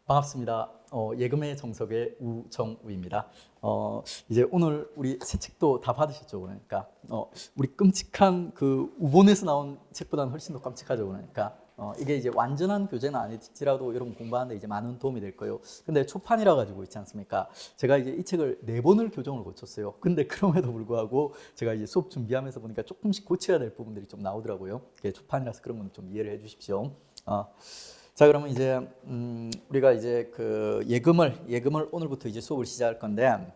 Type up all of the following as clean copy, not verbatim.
반갑습니다. 예금의 정석의 우정우입니다. 이제 오늘 우리 새 책도 다 받으셨죠, 그러니까 우리 끔찍한 그 우본에서 나온 책보다는 훨씬 더 깜찍하죠, 그러니까 이게 이제 완전한 교재는 아닐지라도 여러분 공부하는데 이제 많은 도움이 될 거예요. 근데 초판이라 가지고 있지 않습니까? 제가 이제 이 책을 4번을 교정을 고쳤어요. 근데 그럼에도 불구하고 제가 이제 수업 준비하면서 보니까 조금씩 고쳐야 될 부분들이 좀 나오더라고요. 이게 초판이라서 그런 건 좀 이해를 해주십시오. 자, 그러면 이제 우리가 이제 그 예금을 오늘부터 이제 수업을 시작할 건데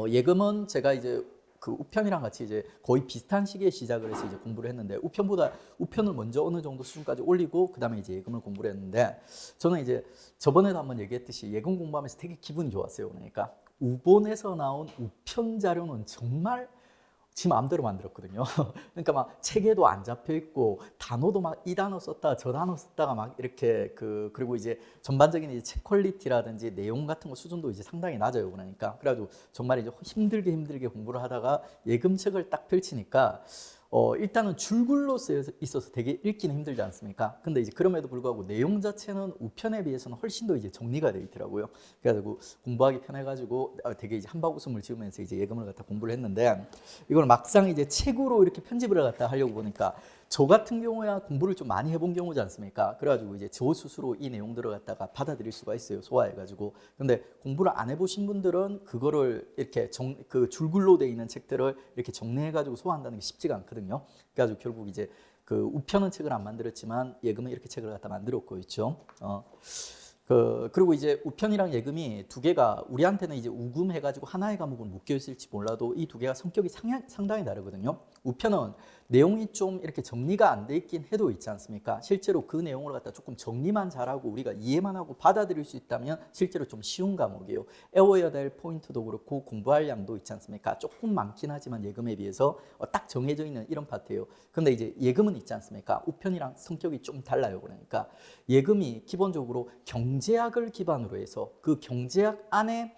예금은 제가 이제 그 우편이랑 같이 이제 거의 비슷한 시기에 시작을 해서 이제 공부를 했는데 우편을 먼저 어느 정도 수준까지 올리고 그다음에 이제 예금을 공부를 했는데 저는 이제 저번에도 한번 얘기했듯이 예금 공부하면서 되게 기분이 좋았어요. 그러니까 우본에서 나온 우편 자료는 정말 지 마음대로 만들었거든요. 그러니까 막 책에도 안 잡혀 있고 단어도 막 이 단어 썼다가 저 단어 썼다가 막 이렇게 그리고 이제 전반적인 이제 책 퀄리티라든지 내용 같은 거 수준도 이제 상당히 낮아요. 그러니까 그래가지고 정말 이제 힘들게 공부를 하다가 예금책을 딱 펼치니까 일단은 줄글로 쓰여 있어서 되게 읽기는 힘들지 않습니까? 근데 이제 그럼에도 불구하고 내용 자체는 우편에 비해서는 훨씬 더 이제 정리가 되어 있더라고요. 그래가지고 공부하기 편해가지고 되게 이제 한바웃음을 지으면서 이제 예금을 갖다 공부를 했는데 이걸 막상 이제 책으로 이렇게 편집을 갖다 하려고 보니까 저 같은 경우야 공부를 좀 많이 해본 경우지 않습니까? 그래가지고 이제 저 스스로 이 내용들을 갖다가 받아들일 수가 있어요. 소화해가지고. 근데 공부를 안 해보신 분들은 그거를 이렇게 그 줄글로 돼 있는 책들을 이렇게 정리해가지고 소화한다는 게 쉽지가 않거든요. 그래가지고 결국 이제 그 우편은 책을 안 만들었지만 예금은 이렇게 책을 갖다 만들었고 있죠. 그리고 이제 우편이랑 예금이 두 개가 우리한테는 이제 우금해가지고 하나의 과목은 묶여 있을지 몰라도 이 두 개가 성격이 상당히 다르거든요. 우편은 내용이 좀 이렇게 정리가 안 돼 있긴 해도 있지 않습니까? 실제로 그 내용을 갖다 조금 정리만 잘하고 우리가 이해만 하고 받아들일 수 있다면 실제로 좀 쉬운 과목이에요. 외워야 될 포인트도 그렇고 공부할 양도 있지 않습니까? 조금 많긴 하지만 예금에 비해서 딱 정해져 있는 이런 파트예요. 근데 이제 예금은 있지 않습니까? 우편이랑 성격이 좀 달라요. 그러니까 예금이 기본적으로 경제학을 기반으로 해서 그 경제학 안에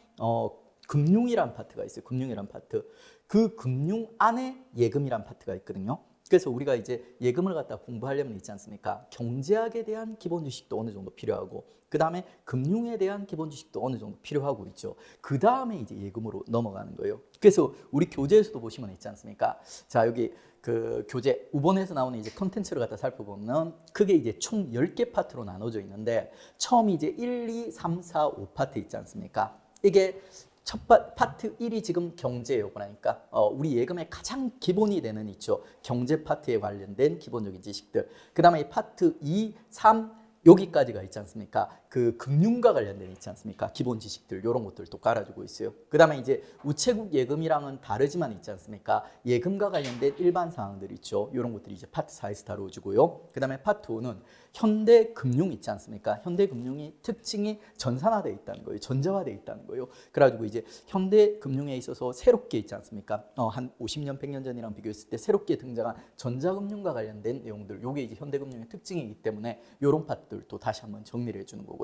금융이란 파트가 있어요. 금융이란 파트. 그 금융 안에 예금이란 파트가 있거든요. 그래서 우리가 이제 예금을 갖다 공부하려면 있지 않습니까? 경제학에 대한 기본 지식도 어느 정도 필요하고 그 다음에 금융에 대한 기본 지식도 어느 정도 필요하고 있죠. 그 다음에 이제 예금으로 넘어가는 거예요. 그래서 우리 교재에서도 보시면 있지 않습니까? 자, 여기 그 교재 우본에서 나오는 이제 컨텐츠를 갖다 살펴보면 크게 이제 총 10개 파트로 나눠져 있는데 처음이 이제 1, 2, 3, 4, 5 파트 있지 않습니까? 이게 첫 파트 1이 지금 경제예요. 그러니까 우리 예금의 가장 기본이 되는 있죠. 경제 파트에 관련된 기본적인 지식들. 그 다음에 파트 2, 3 여기까지가 있지 않습니까? 그 금융과 관련된 있지 않습니까? 기본 지식들 이런 것들도 깔아주고 있어요. 그 다음에 이제 우체국 예금이랑은 다르지만 있지 않습니까? 예금과 관련된 일반 사항들 있죠. 이런 것들이 이제 파트 4에서 다뤄주고요. 그 다음에 파트 5는 현대 금융 있지 않습니까? 현대 금융이 특징이 전산화되어 있다는 거예요. 전자화되어 있다는 거예요. 그래가지고 이제 현대 금융에 있어서 새롭게 있지 않습니까? 한 50년, 100년 전이랑 비교했을 때 새롭게 등장한 전자금융과 관련된 내용들, 요게 이제 현대 금융의 특징이기 때문에 이런 파트들도 다시 한번 정리를 해주는 거고요.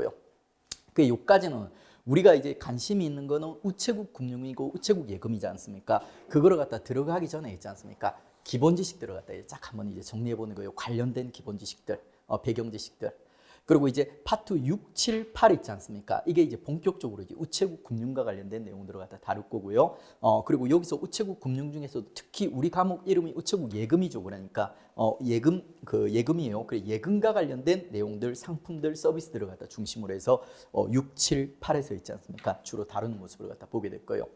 그 요까지는 우리가 이제 관심이 있는 거는 우체국 금융이고 우체국 예금이지 않습니까? 그거를 갖다 들어가기 전에 있지 않습니까? 기본 지식들을 갖다 쫙 한번 이제 정리해 보는 거예요. 관련된 기본 지식들, 배경 지식들. 그리고 이제 파트 6, 7, 8 있지 않습니까? 이게 이제 본격적으로 이제 우체국 금융과 관련된 내용들을 갖다 다룰 거고요. 그리고 여기서 우체국 금융 중에서도 특히 우리 과목 이름이 우체국 예금이죠. 그러니까 예금이에요. 그래 예금과 관련된 내용들, 상품들, 서비스들을 갖다 중심으로 해서 6, 7, 8에서 있지 않습니까? 주로 다루는 모습을 갖다 보게 될 거예요.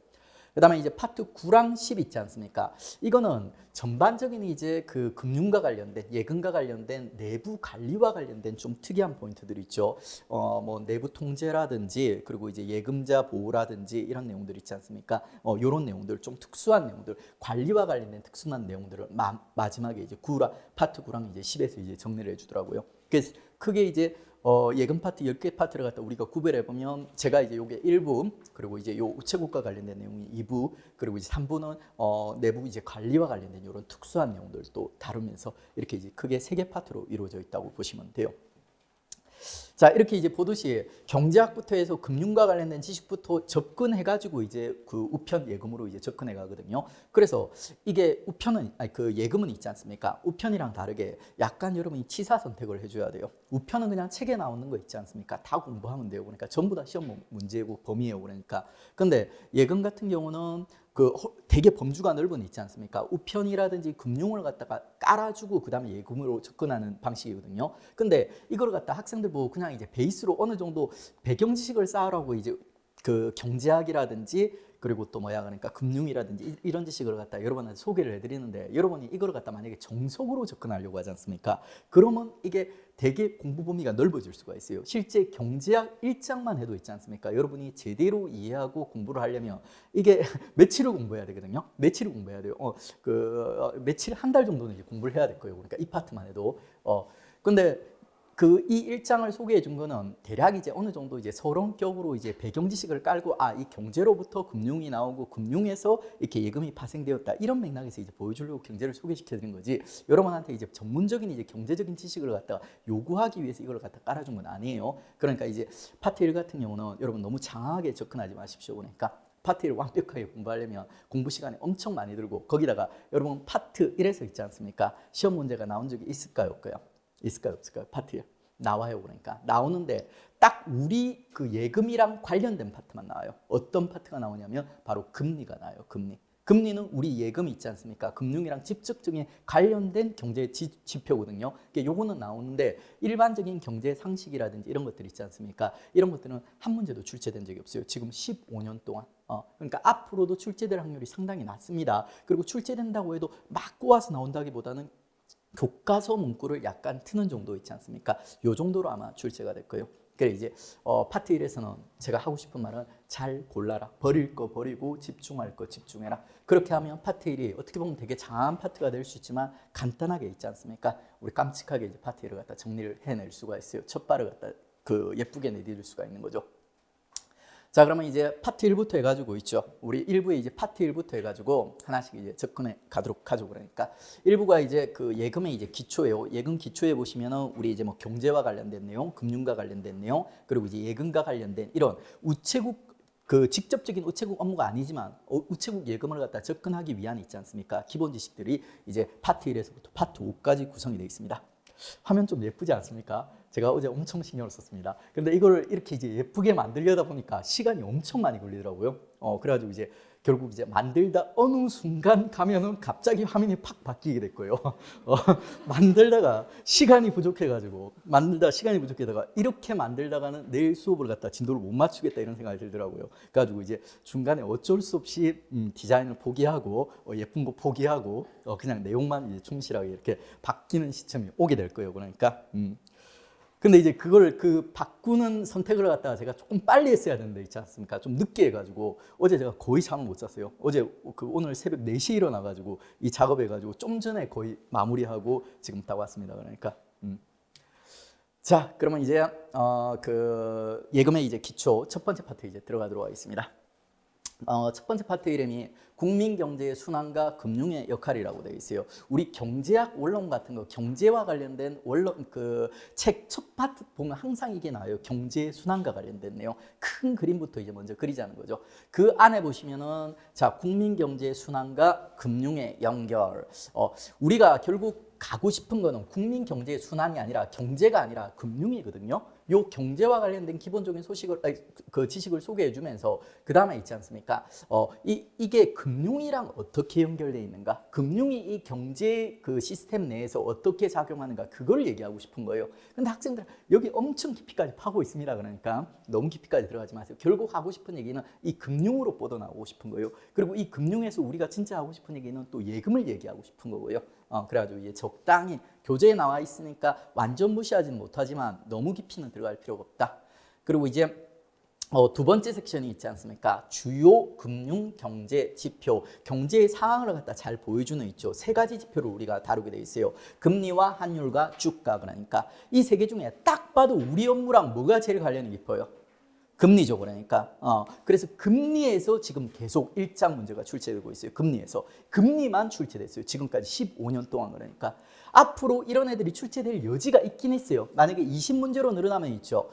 그 다음에 이제 파트 9랑 10 있지 않습니까? 이거는 전반적인 이제 그 금융과 관련된 예금과 관련된 내부 관리와 관련된 좀 특이한 포인트들이 있죠. 뭐 내부 통제라든지 그리고 이제 예금자 보호라든지 이런 내용들 있지 않습니까? 이런 내용들 좀 특수한 내용들 관리와 관련된 특수한 내용들을 마지막에 이제 파트 9랑 이제 10에서 이제 정리를 해주더라고요. 그래서 크게 이제 예금 파트 10개 파트를 갖다 우리가 구별해 보면 제가 이제 요게 1부 그리고 이제 요 우체국과 관련된 내용이 2부 그리고 이제 3부는 내부 이제 관리와 관련된 이런 특수한 내용들도 다루면서 이렇게 이제 크게 3개 파트로 이루어져 있다고 보시면 돼요. 자, 이렇게 이제 보듯이 경제학부터 해서 금융과 관련된 지식부터 접근해가지고 이제 그 우편 예금으로 이제 접근해 가거든요. 그래서 이게 우편은, 아니 그 예금은 있지 않습니까? 우편이랑 다르게 약간 여러분이 취사 선택을 해줘야 돼요. 우편은 그냥 책에 나오는 거 있지 않습니까? 다 공부하면 돼요. 그러니까 전부 다 시험 문제고 범위예요. 그러니까. 근데 예금 같은 경우는 그 되게 범주가 넓은 있지 않습니까? 우편이라든지 금융을 갖다가 깔아주고 그 다음에 예금으로 접근하는 방식이거든요. 근데 이걸 갖다 학생들 보고 그냥 이제 베이스로 어느 정도 배경 지식을 쌓으라고 이제 그 경제학이라든지 그리고 또 뭐야 그러니까 금융이라든지 이런 지식을 갖다 여러분한테 소개를 해드리는데 여러분이 이걸 갖다 만약에 정석으로 접근하려고 하지 않습니까? 그러면 이게 되게 공부 범위가 넓어질 수가 있어요. 실제 경제학 1장만 해도 있지 않습니까? 여러분이 제대로 이해하고 공부를 하려면 이게 며칠을 공부해야 되거든요. 며칠을 공부해야 돼요. 며칠 한 달 정도는 이제 공부를 해야 될 거예요. 그러니까 이 파트만 해도. 근데 그 이 일장을 소개해 준 거는 대략 이제 어느 정도 이제 서론격으로 이제 배경 지식을 깔고 이 경제로부터 금융이 나오고 금융에서 이렇게 예금이 파생되었다 이런 맥락에서 이제 보여주려고 경제를 소개시켜 드린 거지 여러분한테 이제 전문적인 이제 경제적인 지식을 갖다가 요구하기 위해서 이걸 갖다 깔아준 건 아니에요. 그러니까 이제 파트 1 같은 경우는 여러분 너무 장황하게 접근하지 마십시오. 그러니까 파트 1을 완벽하게 공부하려면 공부 시간이 엄청 많이 들고 거기다가 여러분 파트 1에서 있지 않습니까? 시험 문제가 나온 적이 있을까요? 없까요? 있을까요? 없을까요? 파트 1 나와요. 그러니까 나오는데 딱 우리 그 예금이랑 관련된 파트만 나와요. 어떤 파트가 나오냐면 바로 금리가 나와요. 금리는 우리 예금이 있지 않습니까? 금융이랑 직접적인 관련된 경제 지표거든요. 요거는 나오는데 일반적인 경제 상식이라든지 이런 것들 있지 않습니까? 이런 것들은 한 문제도 출제된 적이 없어요. 지금 15년 동안. 그러니까 앞으로도 출제될 확률이 상당히 낮습니다. 그리고 출제된다고 해도 막 꼬아서 나온다기보다는 교과서 문구를 약간 트는 정도 있지 않습니까? 요 정도로 아마 출제가 될 거예요. 그래 이제 파트 1에서는 제가 하고 싶은 말은 잘 골라라. 버릴 거 버리고 집중할 거 집중해라. 그렇게 하면 파트 1이 어떻게 보면 되게 장한 파트가 될 수 있지만 간단하게 있지 않습니까? 우리 깜찍하게 이제 파트 1을 갖다 정리를 해낼 수가 있어요. 첫 발을 갖다 그 예쁘게 내디딜 수가 있는 거죠. 자, 그러면 이제 파트 1부터 해가지고 있죠. 우리 1부에 이제 파트 1부터 해가지고 하나씩 이제 접근해 가도록 하죠. 그러니까 1부가 이제 그 예금의 이제 기초예요. 예금 기초에 보시면은 우리 이제 뭐 경제와 관련된 내용, 금융과 관련된 내용, 그리고 이제 예금과 관련된 이런 우체국 그 직접적인 우체국 업무가 아니지만 우체국 예금을 갖다 접근하기 위한 있지 않습니까? 기본 지식들이 이제 파트 1에서부터 파트 5까지 구성이 되어 있습니다. 화면 좀 예쁘지 않습니까? 제가 어제 엄청 신경을 썼습니다. 근데 이걸 이렇게 이제 예쁘게 만들려다 보니까 시간이 엄청 많이 걸리더라고요. 그래가지고 이제 결국 이제 만들다 어느 순간 가면은 갑자기 화면이 팍 바뀌게 될 거예요. 만들다가 시간이 부족해가지고 이렇게 만들다가는 내일 수업을 갖다 진도를 못 맞추겠다 이런 생각이 들더라고요. 그래가지고 이제 중간에 어쩔 수 없이 디자인을 포기하고 예쁜 거 포기하고 그냥 내용만 이제 충실하게 이렇게 바뀌는 시점이 오게 될 거예요. 그러니까. 근데 이제 그걸 그 바꾸는 선택을 갖다가 제가 조금 빨리 했어야 되는데 있지 않습니까? 좀 늦게 해가지고 어제 제가 거의 잠을 못 잤어요. 어제 오늘 새벽 4시에 일어나가지고 이 작업해가지고 좀 전에 거의 마무리하고 지금 딱 왔습니다. 그러니까 자, 그러면 이제 그 예금의 이제 기초 첫 번째 파트 이제 들어가도록 하겠습니다. 첫 번째 파트 이름이 국민 경제의 순환과 금융의 역할이라고 되어 있어요. 우리 경제학 원론 같은 거 경제와 관련된 원론 그 책 첫 파트 보면 항상 이게 나와요. 경제의 순환과 관련된 내용. 큰 그림부터 이제 먼저 그리자는 거죠. 그 안에 보시면은 자, 국민 경제의 순환과 금융의 연결. 우리가 결국 가고 싶은 거는 국민 경제의 순환이 아니라 경제가 아니라 금융이거든요. 요 경제와 관련된 기본적인 그 지식을 소개해 주면서 그 다음에 있지 않습니까? 이게 금융이랑 어떻게 연결되어 있는가? 금융이 이 경제 그 시스템 내에서 어떻게 작용하는가? 그걸 얘기하고 싶은 거예요. 근데 학생들 여기 엄청 깊이까지 파고 있습니다. 그러니까 너무 깊이까지 들어가지 마세요. 결국 하고 싶은 얘기는 이 금융으로 뻗어나오고 싶은 거예요. 그리고 이 금융에서 우리가 진짜 하고 싶은 얘기는 또 예금을 얘기하고 싶은 거고요. 그래가지고 이제 적당히 교재에 나와 있으니까 완전 무시하지는 못하지만 너무 깊이는 들어갈 필요가 없다. 그리고 이제 두 번째 섹션이 있지 않습니까? 주요 금융 경제 지표, 경제의 상황을 갖다 잘 보여주는 있죠. 세 가지 지표를 우리가 다루게 돼 있어요. 금리와 환율과 주가. 그러니까 이 세 개 중에 딱 봐도 우리 업무랑 뭐가 제일 관련이 깊어요? 금리죠, 그러니까. 그래서 금리에서 지금 계속 일장 문제가 출제되고 있어요. 금리에서. 금리만 출제됐어요. 지금까지 15년 동안 그러니까. 앞으로 이런 애들이 출제될 여지가 있긴 했어요. 만약에 20문제로 늘어나면 있죠.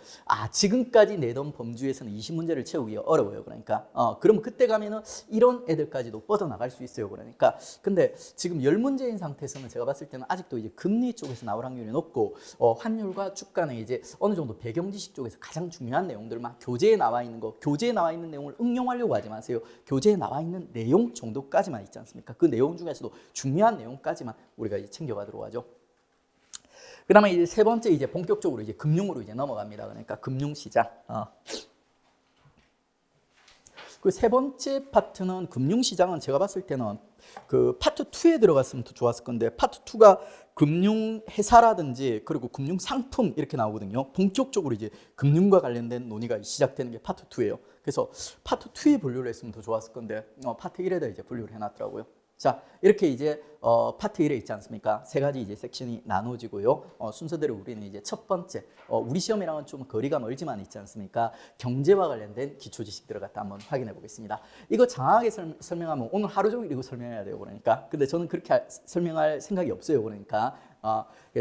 지금까지 내던 범주에서는 20문제를 채우기 어려워요. 그러니까. 그럼 그때 가면은 이런 애들까지도 뻗어나갈 수 있어요. 그러니까. 근데 지금 10문제인 상태에서는 제가 봤을 때는 아직도 이제 금리 쪽에서 나올 확률이 높고, 환율과 주가는 이제 어느 정도 배경 지식 쪽에서 가장 중요한 내용들만 교재에 나와 있는 거, 교재에 나와 있는 내용을 응용하려고 하지 마세요. 교재에 나와 있는 내용 정도까지만 있지 않습니까? 그 내용 중에서도 중요한 내용까지만 우리가 이제 챙겨가도록 하죠. 그다음에 이제 세 번째 이제 본격적으로 이제 금융으로 이제 넘어갑니다. 그러니까 금융시장. 그 세 번째 파트는 금융시장은 제가 봤을 때는 그 파트 2에 들어갔으면 더 좋았을 건데, 파트 2가 금융회사라든지 그리고 금융상품 이렇게 나오거든요. 본격적으로 이제 금융과 관련된 논의가 시작되는 게 파트 2예요. 그래서 파트 2에 분류를 했으면 더 좋았을 건데, 파트 1에다 이제 분류를 해놨더라고요. 자, 이렇게 이제 파트 1에 있지 않습니까? 세 가지 이제 섹션이 나눠지고요. 순서대로 우리는 이제 첫 번째, 우리 시험이랑은 좀 거리가 멀지만 있지 않습니까? 경제와 관련된 기초 지식들을 갖다 한번 확인해 보겠습니다. 이거 장하게 설명하면 오늘 하루 종일 이거 설명해야 돼요. 그러니까. 근데 저는 그렇게 설명할 생각이 없어요. 그러니까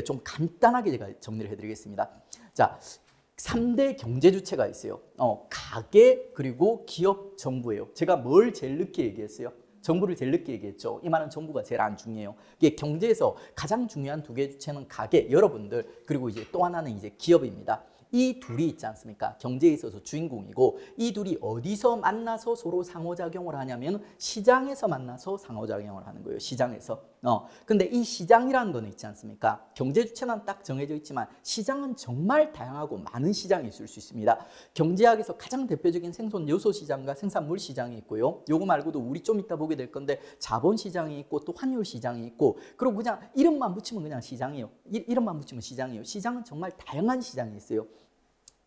좀 간단하게 제가 정리를 해드리겠습니다. 자, 3대 경제 주체가 있어요. 가계, 그리고 기업, 정부예요. 제가 뭘 제일 늦게 얘기했어요? 정부를 제일 늦게 얘기했죠. 이 말은 정부가 제일 안 중요해요. 이게 경제에서 가장 중요한 두 개 주체는 가계, 여러분들, 그리고 이제 또 하나는 이제 기업입니다. 이 둘이 있지 않습니까? 경제에 있어서 주인공이고, 이 둘이 어디서 만나서 서로 상호작용을 하냐면 시장에서 만나서 상호작용을 하는 거예요. 시장에서. 근데 이 시장이라는 거는 있지 않습니까? 경제 주체는 딱 정해져 있지만 시장은 정말 다양하고 많은 시장이 있을 수 있습니다. 경제학에서 가장 대표적인 생존 요소 시장과 생산물 시장이 있고요. 요거 말고도 우리 좀 이따 보게 될 건데 자본 시장이 있고 또 환율 시장이 있고, 그리고 그냥 이름만 붙이면 그냥 시장이에요. 이름만 붙이면 시장이에요. 시장은 정말 다양한 시장이 있어요.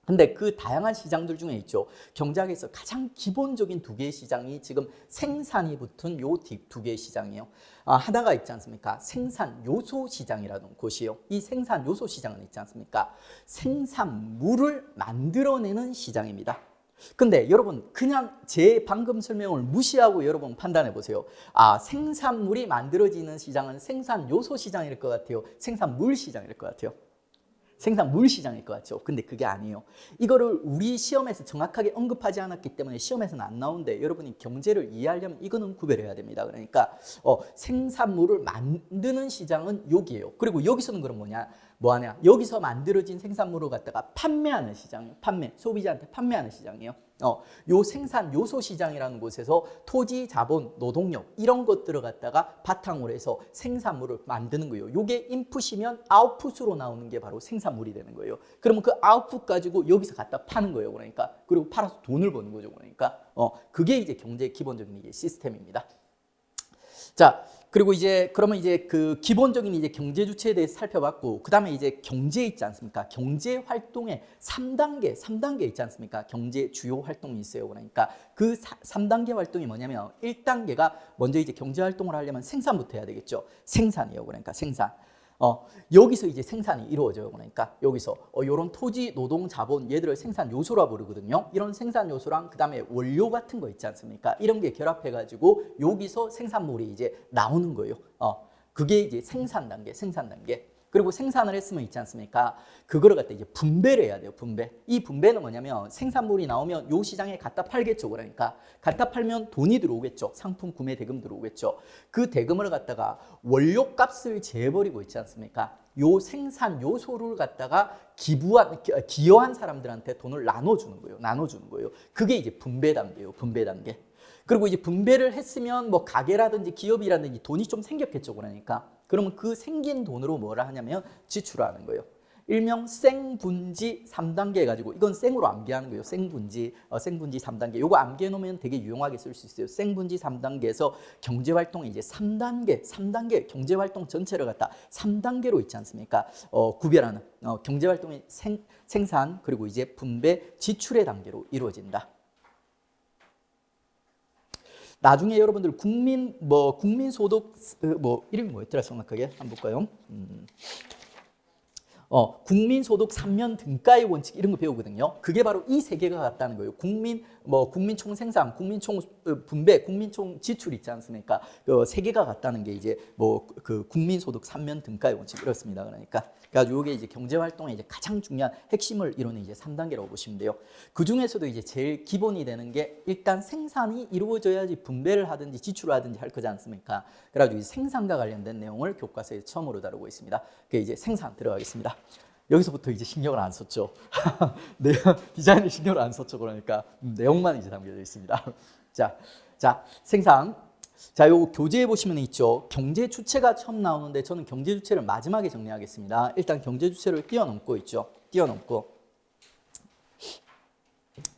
근데 그 다양한 시장들 중에 있죠. 경제학에서 가장 기본적인 두 개의 시장이 지금 생산이 붙은 요 두 개의 시장이에요. 하나가 있지 않습니까? 생산 요소 시장이라는 곳이에요. 이 생산 요소 시장은 있지 않습니까? 생산물을 만들어내는 시장입니다. 근데 여러분 그냥 제 방금 설명을 무시하고 여러분 판단해 보세요. 생산물이 만들어지는 시장은 생산 요소 시장일 것 같아요? 생산물 시장일 것 같아요? 생산물 시장일 것 같죠. 근데 그게 아니에요. 이거를 우리 시험에서 정확하게 언급하지 않았기 때문에 시험에서는 안 나오는데, 여러분이 경제를 이해하려면 이거는 구별해야 됩니다. 그러니까 생산물을 만드는 시장은 여기예요. 그리고 여기서는 그럼 뭐하냐? 여기서 만들어진 생산물을 갖다가 판매하는 시장이에요. 소비자한테 판매하는 시장이에요. 요 생산 요소 시장이라는 곳에서 토지, 자본, 노동력 이런 것들을 갖다가 바탕으로 해서 생산물을 만드는 거예요. 요게 인풋이면 아웃풋으로 나오는 게 바로 생산물이 되는 거예요. 그러면 그 아웃풋 가지고 여기서 갖다 파는 거예요. 그러니까. 그리고 팔아서 돈을 버는 거죠. 그러니까. 그게 이제 경제의 기본적인 이게 시스템입니다. 자, 그리고 이제 그러면 이제 그 기본적인 이제 경제 주체에 대해서 살펴봤고, 그다음에 이제 경제 있지 않습니까? 경제 활동의 3단계 있지 않습니까? 경제 주요 활동이 있어요. 그러니까 그 3단계 활동이 뭐냐면 1단계가 먼저 이제 경제 활동을 하려면 생산부터 해야 되겠죠. 생산이에요. 그러니까 생산. 여기서 이제 생산이 이루어져요. 그러니까 여기서 이런 토지, 노동, 자본 얘들을 생산 요소라 부르거든요. 이런 생산 요소랑 그다음에 원료 같은 거 있지 않습니까? 이런 게 결합해 가지고 여기서 생산물이 이제 나오는 거예요. 그게 이제 생산 단계. 그리고 생산을 했으면 있지 않습니까? 그거를 갖다 이제 분배를 해야 돼요. 분배. 이 분배는 뭐냐면 생산물이 나오면 요 시장에 갖다 팔겠죠. 그러니까 갖다 팔면 돈이 들어오겠죠. 상품 구매 대금 들어오겠죠. 그 대금을 갖다가 원료 값을 재버리고 있지 않습니까? 요 생산 요소를 갖다가 기여한 사람들한테 돈을 나눠주는 거예요. 그게 이제 분배 단계예요. 분배 단계. 그리고 이제 분배를 했으면 뭐 가게라든지 기업이라든지 돈이 좀 생겼겠죠. 그러니까. 그러면 그 생긴 돈으로 뭐라 하냐면 지출하는 거예요. 일명 생분지 3단계 해가지고, 이건 생으로 암기하는 거예요. 생분지 3단계. 요거 암기해 놓으면 되게 유용하게 쓸 수 있어요. 생분지 3단계에서 경제활동이 이제 3단계 경제활동 전체를 갖다 3단계로 있지 않습니까? 구별하는 경제활동의 생산, 그리고 이제 분배, 지출의 단계로 이루어진다. 나중에 여러분들 국민소득 이름이 뭐였더라 정확하게 한번 볼까요? 국민소득 3면 등가의 원칙 이런 거 배우거든요. 그게 바로 이 세 개가 같다는 거예요. 국민총 생산, 국민총 분배, 국민총 지출 있지 않습니까? 그 세 개가 같다는 게 이제 그 국민소득 3면 등가의 원칙 이렇습니다. 그래가지고 이게 이제 경제활동의 이제 가장 중요한 핵심을 이루는 이제 3단계라고 보시면 돼요. 그 중에서도 이제 제일 기본이 되는 게 일단 생산이 이루어져야지 분배를 하든지 지출을 하든지 할 거지 않습니까? 그래가지고 생산과 관련된 내용을 교과서에 처음으로 다루고 있습니다. 그게 이제 생산 들어가겠습니다. 여기서부터 이제 신경을 안 썼죠. 디자인에 신경을 안 썼죠. 그러니까 내용만 이제 담겨져 있습니다. 자, 생산. 자, 요 교재에 보시면 있죠. 경제 주체가 처음 나오는데 저는 경제 주체를 마지막에 정리하겠습니다. 일단 경제 주체를 뛰어넘고 있죠. 뛰어넘고.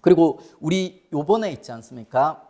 그리고 우리 요번에 있지 않습니까?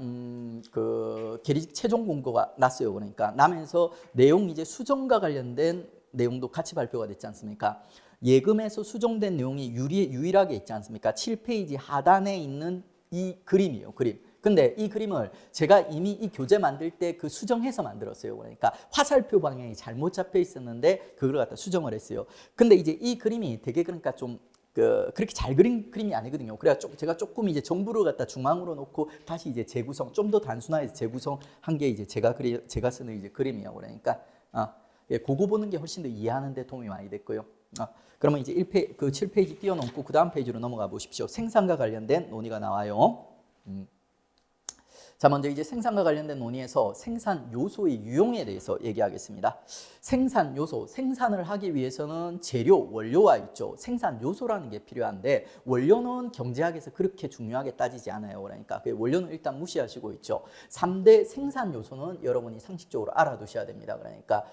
그 계리직 최종 공고가 났어요. 그러니까 나면서 내용 이제 수정과 관련된 내용도 같이 발표가 됐지 않습니까? 예금에서 수정된 내용이 유일하게 있지 않습니까? 7페이지 하단에 있는 이 그림이에요. 그림. 근데 이 그림을 제가 이미 이 교재 만들 때 그 수정해서 만들었어요. 그러니까 화살표 방향이 잘못 잡혀 있었는데 그걸 갖다 수정을 했어요. 근데 이제 이 그림이 되게 그러니까 좀 그렇게 잘 그린 그림이 아니거든요. 그래서 제가 조금 이제 정부를 갖다 중앙으로 놓고 다시 이제 재구성, 좀 더 단순화해서 재구성한 게 이제 제가 쓰는 이제 그림이에요. 그러니까 그거 보는 게 훨씬 더 이해하는 데 도움이 많이 됐고요. 그러면 이제 7페이지 뛰어넘고 그 다음 페이지로 넘어가 보십시오. 생산과 관련된 논의가 나와요. 자, 먼저 이제 생산과 관련된 논의에서 생산 요소의 유용에 대해서 얘기하겠습니다. 생산 요소, 생산을 하기 위해서는 재료, 원료와 있죠. 생산 요소라는 게 필요한데 원료는 경제학에서 그렇게 중요하게 따지지 않아요. 그러니까 그 원료는 일단 무시하시고 있죠. 3대 생산 요소는 여러분이 상식적으로 알아두셔야 됩니다. 그러니까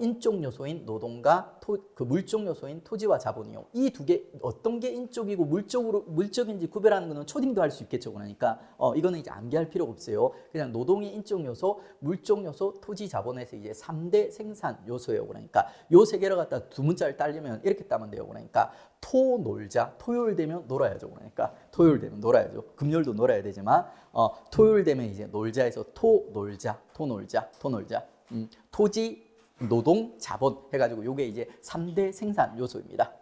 인적 요소인 노동과 그 물적 요소인 토지와 자본이요. 이 두 개 어떤 게 인적이고 물적인지 구별하는 거는 초딩도 할 수 있겠죠. 그러니까 이거는 이제 암기할 필요가 없어요. 그냥 노동의 인적 요소, 물적 요소, 토지 자본에서 이제 3대 생산 요소예요. 그러니까 요 세 개를 갖다 두 문자를 따려면 이렇게 따면 돼요. 그러니까 토 놀자, 토요일 되면 놀아야죠. 그러니까 토요일 되면 놀아야죠. 금요일도 놀아야 되지만 토요일 되면 이제 놀자에서 토 놀자. 토지, 노동, 자본 해가지고 요게 이제 3대 생산 요소입니다.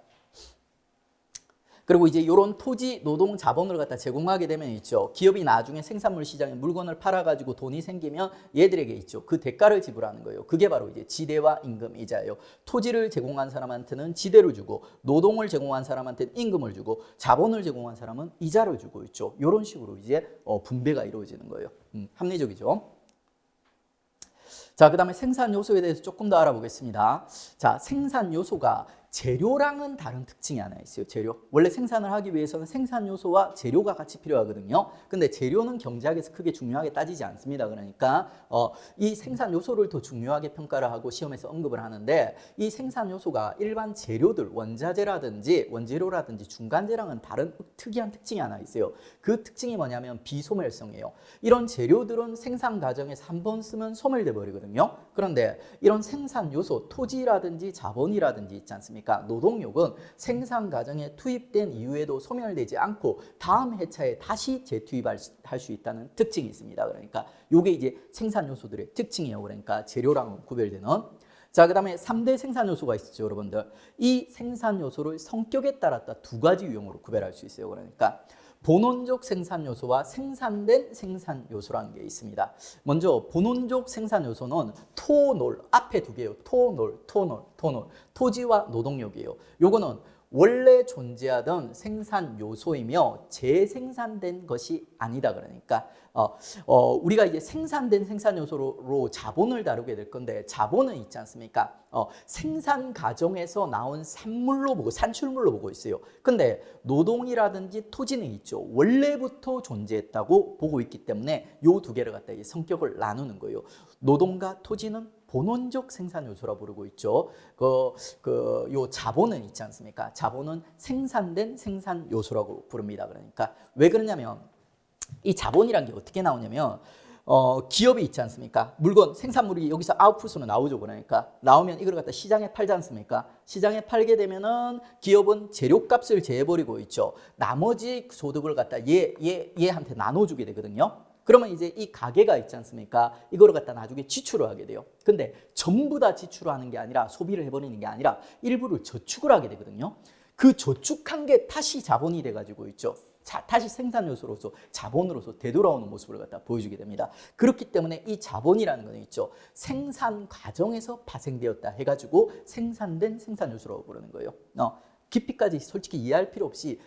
그리고 이제 이런 토지, 노동, 자본을 갖다 제공하게 되면 있죠. 기업이 나중에 생산물 시장에 물건을 팔아가지고 돈이 생기면 얘들에게 있죠. 그 대가를 지불하는 거예요. 그게 바로 이제 지대와 임금, 이자예요. 토지를 제공한 사람한테는 지대를 주고, 노동을 제공한 사람한테는 임금을 주고, 자본을 제공한 사람은 이자를 주고 있죠. 이런 식으로 이제 분배가 이루어지는 거예요. 합리적이죠. 자, 그 다음에 생산 요소에 대해서 조금 더 알아보겠습니다. 자, 생산 요소가 재료랑은 다른 특징이 하나 있어요. 재료. 원래 생산을 하기 위해서는 생산 요소와 재료가 같이 필요하거든요. 근데 재료는 경제학에서 크게 중요하게 따지지 않습니다. 그러니까 이 생산 요소를 더 중요하게 평가를 하고 시험에서 언급을 하는데 이 생산 요소가 일반 재료들, 원재료라든지 중간재랑은 다른 특이한 특징이 하나 있어요. 그 특징이 뭐냐면 비소멸성이에요. 이런 재료들은 생산 과정에서 한 번 쓰면 소멸돼 버리거든요. 그런데 이런 생산 요소, 토지라든지 자본이라든지 있지 않습니까? 노동력은 생산 과정에 투입된 이후에도 소멸되지 않고 다음 회차에 다시 재투입할 수 있다는 특징이 있습니다. 그러니까 이게 이제 생산 요소들의 특징이에요. 그러니까 재료랑은 구별되는. 자, 그 다음에 3대 생산 요소가 있었죠, 여러분들. 이 생산 요소를 성격에 따랐다 두 가지 유형으로 구별할 수 있어요. 그러니까 본원적 생산 요소와 생산된 생산 요소라는 게 있습니다. 먼저 본원적 생산 요소는 토놀, 앞에 두 개예요. 토놀. 토지와 노동력이에요. 요거는 원래 존재하던 생산 요소이며 재생산된 것이 아니다. 그러니까 우리가 이제 생산된 생산 요소로 자본을 다루게 될 건데 자본은 있지 않습니까? 생산 과정에서 나온 산출물로 보고 있어요. 근데 노동이라든지 토지는 있죠. 원래부터 존재했다고 보고 있기 때문에 요 두 개를 갖다 성격을 나누는 거예요. 노동과 토지는 본원적 생산 요소라 부르고 있죠. 요 자본은 있지 않습니까? 자본은 생산된 생산 요소라고 부릅니다. 그러니까 왜 그러냐면 이 자본이란 게 어떻게 나오냐면 기업이 있지 않습니까? 물건 생산물이 여기서 아웃풋으로 나오죠. 그러니까 나오면 이걸 갖다 시장에 팔지 않습니까? 시장에 팔게 되면은 기업은 재료값을 제해버리고 있죠. 나머지 소득을 갖다 얘한테 나눠주게 되거든요. 그러면 이제 이 가계가 있지 않습니까? 이거를 갖다 나중에 지출을 하게 돼요. 근데 전부 다 지출을 하는 게 아니라 소비를 해버리는 게 아니라 일부를 저축을 하게 되거든요. 그 저축한 게 다시 자본이 돼가지고 있죠. 다시 생산 요소로서 자본으로서 되돌아오는 모습을 갖다 보여주게 됩니다. 그렇기 때문에 이 자본이라는 건 있죠. 생산 과정에서 발생되었다 해가지고 생산된 생산 요소라고 부르는 거예요. 깊이까지 솔직히 이해할 필요 없이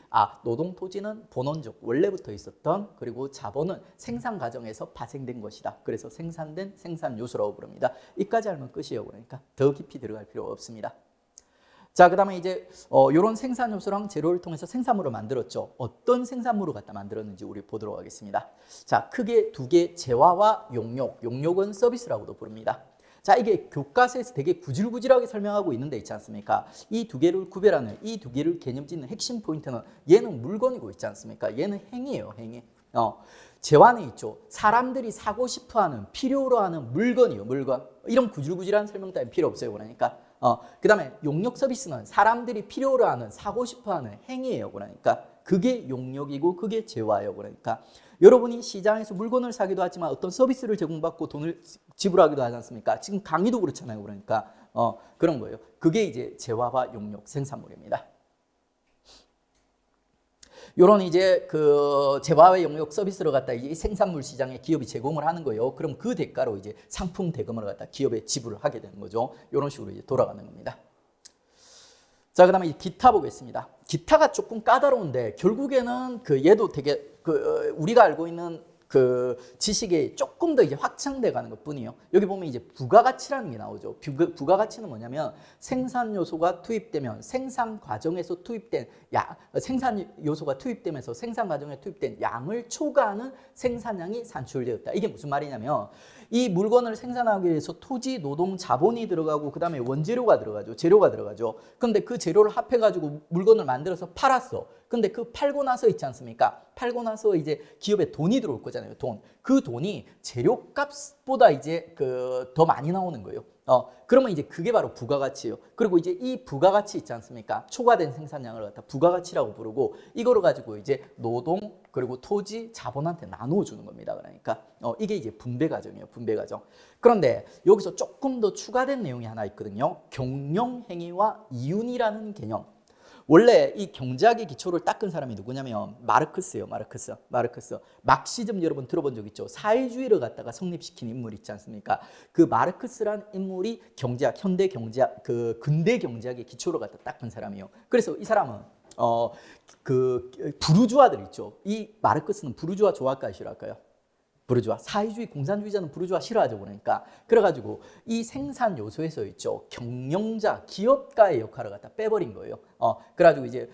노동 토지는 본원적 원래부터 있었던 그리고 자본은 생산 과정에서 발생된 것이다. 그래서 생산된 생산 요소라고 부릅니다. 이까지 알면 끝이에요. 그러니까 더 깊이 들어갈 필요 없습니다. 자, 그 다음에 이제 이런 생산 요소랑 재료를 통해서 생산물을 만들었죠. 어떤 생산물을 갖다 만들었는지 우리 보도록 하겠습니다. 자, 크게 두 개, 재화와 용역. 용역은 서비스라고도 부릅니다. 자, 이게 교과서에서 되게 구질구질하게 설명하고 있는데 있지 않습니까? 이 두 개를 구별하는, 이 두 개를 개념 짓는 핵심 포인트는 얘는 물건이고 있지 않습니까? 얘는 행위예요, 행위. 재화는 있죠. 사람들이 사고 싶어하는, 필요로 하는 물건이요, 물건. 이런 구질구질한 설명 따위 필요 없어요, 그러니까. 그 다음에 용역 서비스는 사람들이 필요로 하는, 사고 싶어하는 행위예요, 그러니까. 그게 용역이고 그게 재화예요, 그러니까. 여러분이 시장에서 물건을 사기도 하지만 어떤 서비스를 제공받고 돈을 지불하기도 하지 않습니까? 지금 강의도 그렇잖아요, 그러니까. 그런 거예요. 그게 이제 재화와 용역 생산물입니다. 요런 이제 그 재화와 용역 서비스를 갖다 이 생산물 시장에 기업이 제공을 하는 거예요. 그럼 그 대가로 이제 상품 대금을 갖다 기업에 지불을 하게 되는 거죠. 이런 식으로 이제 돌아가는 겁니다. 자, 그다음에 이 기타 보겠습니다. 기타가 조금 까다로운데 결국에는 얘도 되게 우리가 알고 있는 그 지식이 조금 더 이제 확장돼 가는 것뿐이에요. 여기 보면 이제 부가가치라는 게 나오죠. 부가가치는 뭐냐면 생산 요소가 투입되면 생산 과정에서 투입된 생산 요소가 투입되면서 생산 과정에 투입된 양을 초과하는 생산량이 산출되었다. 이게 무슨 말이냐면 이 물건을 생산하기 위해서 토지, 노동, 자본이 들어가고 그다음에 원재료가 들어가죠. 재료가 들어가죠. 근데 그 재료를 합해 가지고 물건을 만들어서 팔았어. 근데 그 팔고 나서 있지 않습니까? 팔고 나서 이제 기업에 돈이 들어올 거잖아요. 돈. 그 돈이 재료값보다 이제 더 많이 나오는 거예요. 그러면 이제 그게 바로 부가가치예요. 그리고 이제 이 부가가치 있지 않습니까? 초과된 생산량을 갖다 부가가치라고 부르고 이거를 가지고 이제 노동 그리고 토지, 자본한테 나눠주는 겁니다. 그러니까 이게 이제 분배 과정이에요. 분배 과정. 그런데 여기서 조금 더 추가된 내용이 하나 있거든요. 경영행위와 이윤이라는 개념. 원래 이 경제학의 기초를 닦은 사람이 누구냐면 마르크스예요. 마르크스. 막시즘 여러분 들어본 적 있죠? 사회주의를 갖다가 성립시킨 인물 있지 않습니까? 그 마르크스란 인물이 경제학, 현대 경제학, 근대 경제학의 기초를 갖다 닦은 사람이에요. 그래서 이 사람은 부르주아들 있죠. 이 마르크스는 부르주아 좋아할까요, 싫어할까요? 부르주아, 사회주의 공산주의자는 부르주아 싫어하죠. 그러니까 그래가지고 이 생산 요소에서 있죠, 경영자, 기업가의 역할을 갖다 빼버린 거예요. 그래가지고 이제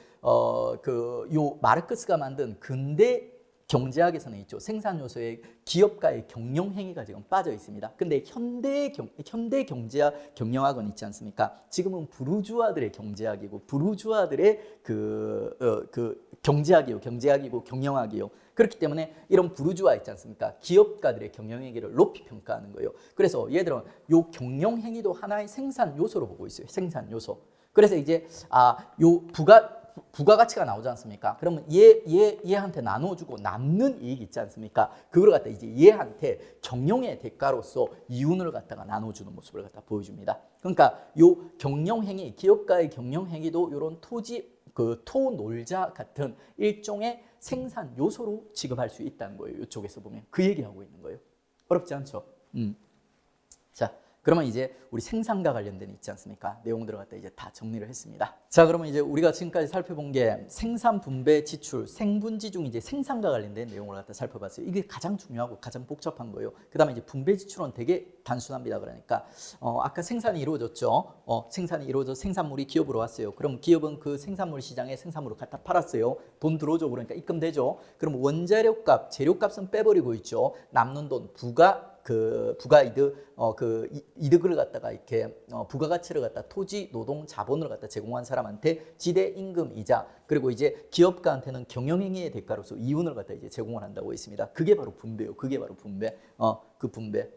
요 마르크스가 만든 근대 경제학에서는 있죠, 생산 요소에 기업가의 경영 행위가 지금 빠져 있습니다. 근데 현대 경제학 경영학은 있지 않습니까? 지금은 부르주아들의 경제학이고 부르주아들의 경제학이고 경영학이요. 그렇기 때문에 이런 부르주아 있지 않습니까? 기업가들의 경영행위를 높이 평가하는 거예요. 그래서 얘들은 요 경영행위도 하나의 생산 요소로 보고 있어요. 생산 요소. 그래서 이제 요 부가가치가 나오지 않습니까? 그러면 얘한테 나눠주고 남는 이익 있지 않습니까? 그걸 갖다 이제 얘한테 경영의 대가로서 이윤을 갖다가 나눠주는 모습을 갖다 보여줍니다. 그러니까 요 경영행위, 기업가의 경영행위도 이런 토놀자 같은 일종의 생산 요소로 취급할 수 있다는 거예요. 이쪽에서 보면 그 얘기하고 있는 거예요. 어렵지 않죠? 자, 그러면 이제 우리 생산과 관련된 있지 않습니까? 내용들을 갖다 이제 다 정리를 했습니다. 자, 그러면 이제 우리가 지금까지 살펴본 게 생산, 분배, 지출, 생분지 중 이제 생산과 관련된 내용을 갖다 살펴봤어요. 이게 가장 중요하고 가장 복잡한 거예요. 그다음에 이제 분배, 지출은 되게 단순합니다. 그러니까 아까 생산이 이루어졌죠. 생산이 이루어져 생산물이 기업으로 왔어요. 그럼 기업은 그 생산물 시장에 생산물을 갖다 팔았어요. 돈 들어오죠. 그러니까 입금되죠. 그럼 원재료값, 재료값은 빼버리고 있죠. 남는 돈, 부가이득, 이득을 갖다가 이렇게 부가가치를 갖다 토지, 노동, 자본을 갖다 제공한 사람한테 지대 임금 이자, 그리고 이제 기업가한테는 경영행위의 대가로서 이윤을 갖다 이제 제공을 한다고 했습니다. 그게 바로 분배요. 그게 바로 분배. 그 분배.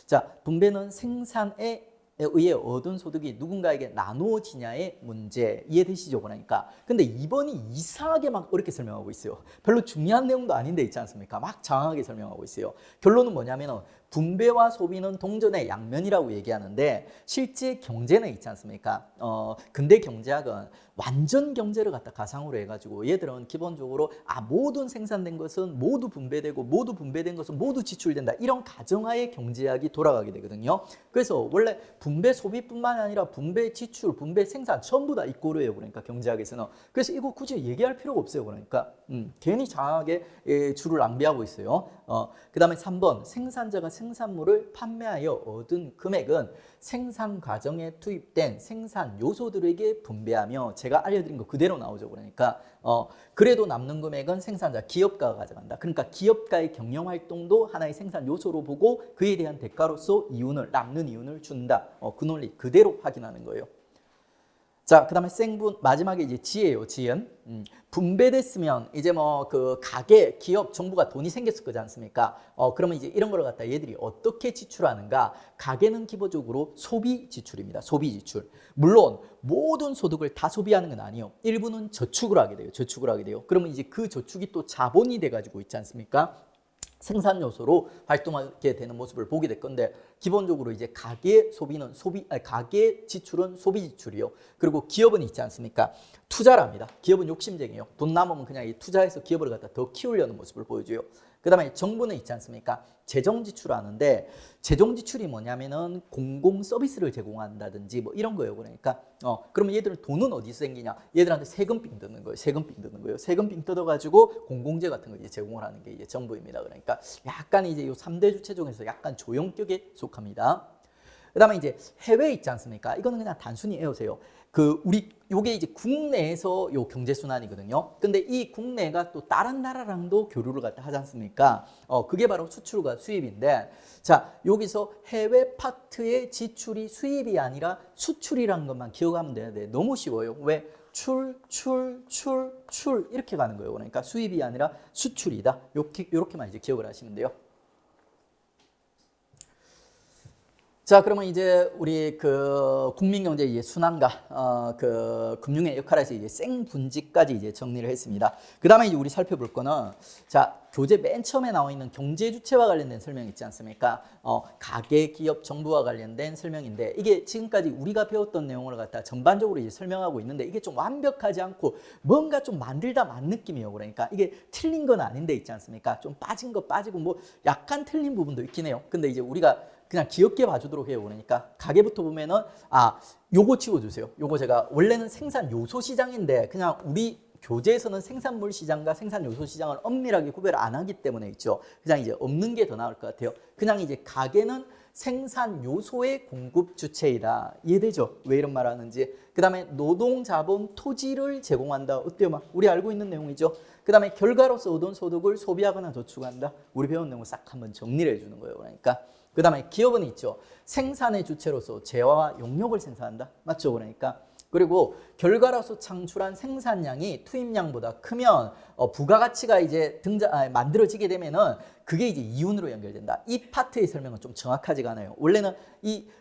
자, 분배는 생산의 의해 얻은 소득이 누군가에게 나누어지냐의 문제 이해되시죠? 그러니까 근데 2번이 이상하게 막 어렵게 설명하고 있어요. 별로 중요한 내용도 아닌데 있지 않습니까? 막 장황하게 설명하고 있어요. 결론은 뭐냐면 분배와 소비는 동전의 양면이라고 얘기하는데 실제 경제는 있지 않습니까? 근대 경제학은 완전 경제를 갖다 가상으로 해가지고 얘들은 기본적으로 모든 생산된 것은 모두 분배되고 모두 분배된 것은 모두 지출된다. 이런 가정하에 경제학이 돌아가게 되거든요. 그래서 원래 분배 소비뿐만 아니라 분배 지출, 분배 생산 전부 다 이꼬르예요. 그러니까 경제학에서는. 그래서 이거 굳이 얘기할 필요가 없어요. 그러니까 괜히 장하게 줄을 낭비하고 있어요. 그 다음에 3번 생산자가 생산물을 판매하여 얻은 금액은 생산 과정에 투입된 생산 요소들에게 분배하며 제가 알려드린 거 그대로 나오죠. 그러니까 그래도 남는 금액은 생산자, 기업가가 가져간다. 그러니까 기업가의 경영 활동도 하나의 생산 요소로 보고 그에 대한 대가로서 이윤을 남는 이윤을 준다. 그 논리 그대로 확인하는 거예요. 자, 그 다음에 생분 마지막에 이제 지예요. 지은 분배됐으면 이제 뭐 그 가게, 기업, 정부가 돈이 생겼을 거지 않습니까? 그러면 이제 이런 걸 갖다 얘들이 어떻게 지출하는가? 가게는 기본적으로 소비 지출입니다. 소비 지출. 물론 모든 소득을 다 소비하는 건 아니에요. 일부는 저축을 하게 돼요. 저축을 하게 돼요. 그러면 이제 그 저축이 또 자본이 돼 가지고 있지 않습니까? 생산 요소로 활동하게 되는 모습을 보게 될 건데 기본적으로 이제 가계 소비는 가계 지출은 소비 지출이요. 그리고 기업은 있지 않습니까? 투자를 합니다. 기업은 욕심쟁이에요. 돈 남으면 그냥 이 투자해서 기업을 갖다 더 키우려는 모습을 보여줘요. 그 다음에 정부는 있지 않습니까? 재정 지출을 하는데 재정 지출이 뭐냐면은 공공 서비스를 제공한다든지 뭐 이런 거예요. 그러니까 그러면 얘들은 돈은 어디서 생기냐? 얘들한테 세금빙 뜯는 거예요. 세금빙 뜯는 거예요. 세금빙 뜯어가지고 공공재 같은 거 이제 제공을 하는 게 이제 정부입니다. 그러니까 약간 이제 요 3대 주체 중에서 약간 조형격에 속합니다. 그 다음에 이제 해외 있지 않습니까? 이거는 그냥 단순히 외우세요. 요게 이제 국내에서 요 경제순환이거든요. 근데 이 국내가 또 다른 나라랑도 교류를 갖다 하지 않습니까? 그게 바로 수출과 수입인데, 자, 여기서 해외 파트의 지출이 수입이 아니라 수출이라는 것만 기억하면 되는데 너무 쉬워요. 왜? 출 이렇게 가는 거예요. 그러니까 수입이 아니라 수출이다. 요렇게만 이제 기억을 하시면 돼요. 자, 그러면 이제 우리 그 국민경제 이제 순환과 그 금융의 역할에서 이제 생분지까지 이제 정리를 했습니다. 그 다음에 이제 우리 살펴볼 거는 자, 교재 맨 처음에 나와 있는 경제 주체와 관련된 설명 있지 않습니까? 가계, 기업, 정부와 관련된 설명인데 이게 지금까지 우리가 배웠던 내용을 갖다 전반적으로 이제 설명하고 있는데 이게 좀 완벽하지 않고 뭔가 좀 만들다 만 느낌이에요. 그러니까 이게 틀린 건 아닌데 있지 않습니까? 좀 빠진 거 빠지고 뭐 약간 틀린 부분도 있긴 해요. 근데 이제 우리가 그냥 귀엽게 봐주도록 해요. 그러니까 가게부터 보면은 요거 치워주세요. 요거 제가 원래는 생산 요소 시장인데 그냥 우리 교재에서는 생산물 시장과 생산 요소 시장을 엄밀하게 구별을 안 하기 때문에 있죠. 그냥 이제 없는 게 더 나을 것 같아요. 그냥 이제 가게는 생산 요소의 공급 주체이다. 이해되죠? 왜 이런 말 하는지. 그 다음에 노동, 자본, 토지를 제공한다. 어때요? 막 우리 알고 있는 내용이죠. 그 다음에 결과로서 얻은 소득을 소비하거나 저축한다. 우리 배운 내용을 싹 한번 정리를 해주는 거예요. 그러니까 그 다음에 기업은 있죠. 생산의 주체로서 재화와 용역을 생산한다. 맞죠? 그러니까 그리고 결과로서 창출한 생산량이 투입량보다 크면 부가가치가 이제 만들어지게 되면은 그게 이제 이윤으로 연결된다. 이 파트의 설명은 좀 정확하지가 않아요. 원래는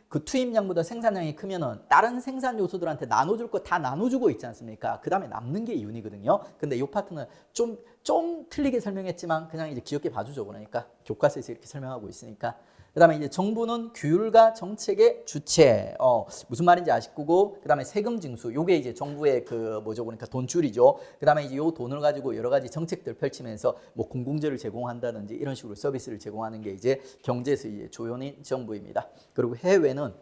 그 투입량보다 생산량이 크면은 다른 생산 요소들한테 나눠줄 거 다 나눠주고 있지 않습니까? 그 다음에 남는 게 이윤이거든요. 근데 이 파트는 좀 틀리게 설명했지만 그냥 이제 귀엽게 봐주죠. 그러니까 교과서에서 이렇게 설명하고 있으니까. 그 다음에 이제 정부는 규율과 정책의 주체. 무슨 말인지 아실 거고, 그 다음에 세금 징수. 요게 이제 정부의 그 뭐죠? 그러니까 돈줄이죠. 그 다음에 이제 요 돈을 가지고 여러 가지 정책들 펼치면서 뭐 공공재를 제공한다든지 이런 식으로 서비스를 제공하는 게 이제 경제에서 이제 조연인 정부입니다. 그리고 해외는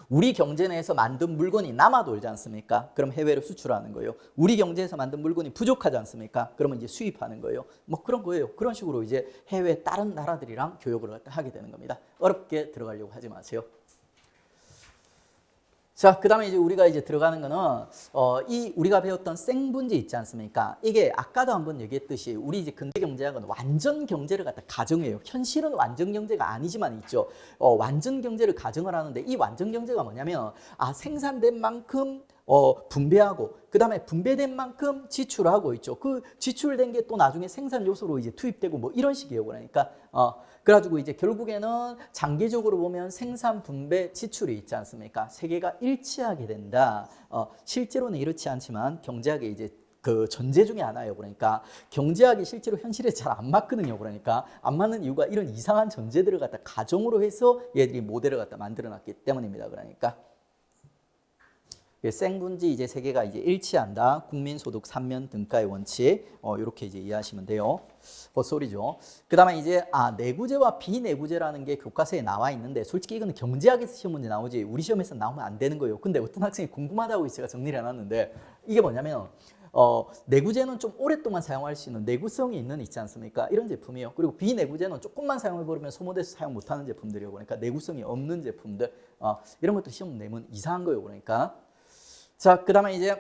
우리 경제 내에서 만든 물건이 남아 돌지 않습니까? 그럼 해외로 수출하는 거예요. 우리 경제에서 만든 물건이 부족하지 않습니까? 그러면 이제 수입하는 거예요. 뭐 그런 거예요. 그런 식으로 이제 해외 다른 나라들이랑 교역을 하게 되는 겁니다. 어렵게 들어가려고 하지 마세요. 자, 그 다음에 이제 우리가 이제 들어가는 거는, 우리가 배웠던 생분지 있지 않습니까? 이게 아까도 한번 얘기했듯이 우리 이제 근대 경제학은 완전 경제를 갖다 가정해요. 현실은 완전 경제가 아니지만 있죠. 완전 경제를 가정을 하는데 이 완전 경제가 뭐냐면, 생산된 만큼 분배하고, 그 다음에 분배된 만큼 지출하고 있죠. 그 지출된 게 또 나중에 생산 요소로 이제 투입되고 뭐 이런 식이에요. 그러니까, 그래가지고 이제 결국에는 장기적으로 보면 생산, 분배, 지출이 있지 않습니까? 세 개가 일치하게 된다. 실제로는 이렇지 않지만 경제학의 이제 그 전제 중에 하나예요. 그러니까 경제학이 실제로 현실에 잘 안 맞거든요. 그러니까 안 맞는 이유가 이런 이상한 전제들을 갖다 가정으로 해서 얘들이 모델을 갖다 만들어놨기 때문입니다. 그러니까 생분지 이제 세 개가 이제 일치한다. 국민소득 3면 등가의 원칙. 이렇게 이제 이해하시면 돼요. 헛소리죠. 그다음에 이제 내구재와 비내구재라는 게 교과서에 나와 있는데 솔직히 이거는 경제학에서 시험 문제 나오지 우리 시험에서 나오면 안 되는 거예요. 근데 어떤 학생이 궁금하다고 제가 정리를 해놨는데 이게 뭐냐면 내구재는 좀 오랫동안 사용할 수 있는 내구성이 있지 않습니까? 이런 제품이에요. 그리고 비내구재는 조금만 사용해버리면 소모돼서 사용 못하는 제품들이에요. 그러니까 내구성이 없는 제품들 이런 것도 시험 내면 이상한 거예요. 그러니까 자, 그 다음에 이제